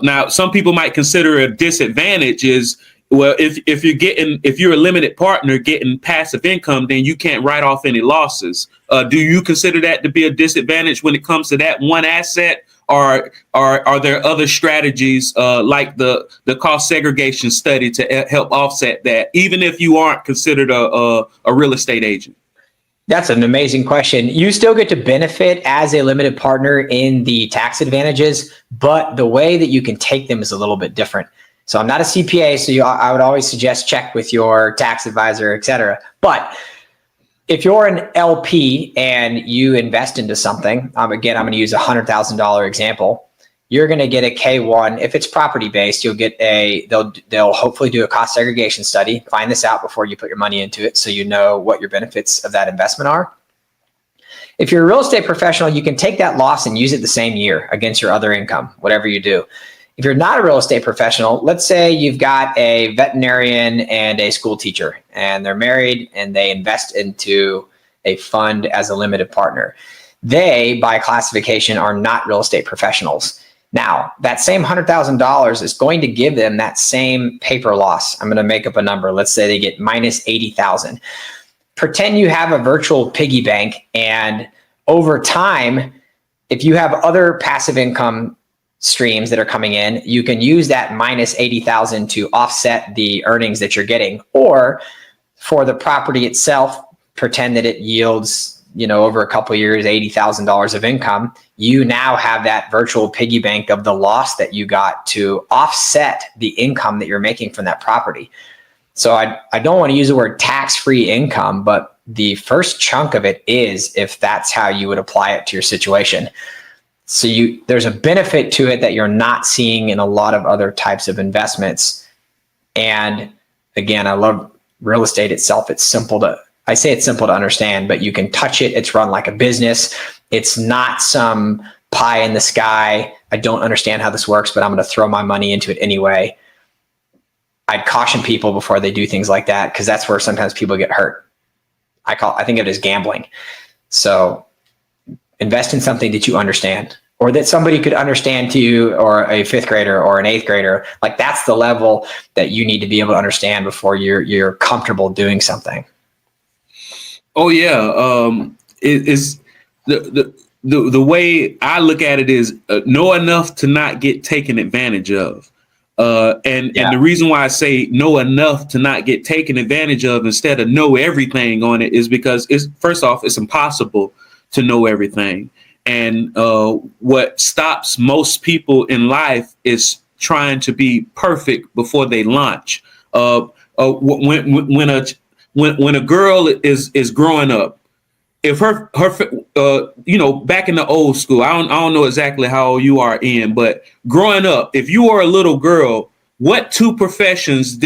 Now, some people might consider a disadvantage is, well, if you're a limited partner getting passive income, then you can't write off any losses. Do you consider that to be a disadvantage when it comes to that one asset? Or are there other strategies like the cost segregation study to help offset that, even if you aren't considered a real estate agent? That's an amazing question. You still get to benefit as a limited partner in the tax advantages, but the way that you can take them is a little bit different. So I'm not a CPA, so I would always suggest check with your tax advisor, et cetera. But if you're an LP and you invest into something, again, I'm going to use a $100,000 example. You're going to get a K1. If it's property based, you'll get they'll hopefully do a cost segregation study. Find this out before you put your money into it, so you know what your benefits of that investment are. If you're a real estate professional, you can take that loss and use it the same year against your other income, whatever you do. If you're not a real estate professional, let's say you've got a veterinarian and a school teacher, and they're married and they invest into a fund as a limited partner. They, by classification, are not real estate professionals. Now, that same $100,000 is going to give them that same paper loss. I'm going to make up a number. Let's say they get minus 80,000. Pretend you have a virtual piggy bank, and over time, if you have other passive income streams that are coming in, you can use that minus 80,000 to offset the earnings that you're getting. Or for the property itself, pretend that it yields, over a couple of years, $80,000 of income. You now have that virtual piggy bank of the loss that you got to offset the income that you're making from that property. So I don't want to use the word tax-free income, but the first chunk of it is, if that's how you would apply it to your situation. So there's a benefit to it that you're not seeing in a lot of other types of investments. And again, I love real estate itself. I say it's simple to understand, but you can touch it. It's run like a business. It's not some pie in the sky. I don't understand how this works, but I'm going to throw my money into it anyway. I'd caution people before they do things like that, because that's where sometimes people get hurt. I think of it as gambling. So invest in something that you understand, or that somebody could understand to you, or a fifth grader or an eighth grader. Like, that's the level that you need to be able to understand before you're comfortable doing something. Oh yeah, it is the way I look at it is know enough to not get taken advantage of, and the reason why I say know enough to not get taken advantage of instead of know everything on it is because first off, it's impossible to know everything, and what stops most people in life is trying to be perfect before they launch. When a girl is growing up, if her back in the old school, I don't know exactly how old you are, Ian, but growing up, if you were a little girl, what two professions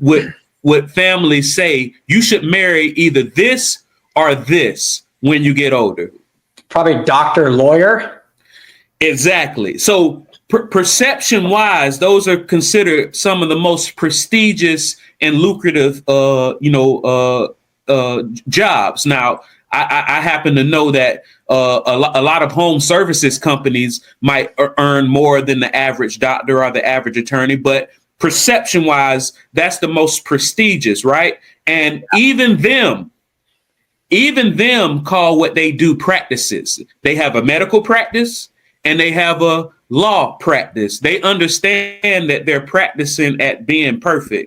would families say you should marry, either this or this when you get older? Probably doctor, lawyer. Exactly. So perception wise, those are considered some of the most prestigious and lucrative, jobs. Now, I happen to know that a lot of home services companies might earn more than the average doctor or the average attorney, but perception wise, that's the most prestigious, right? And even them call what they do practices. They have a medical practice and they have a law practice. They understand that they're practicing at being perfect.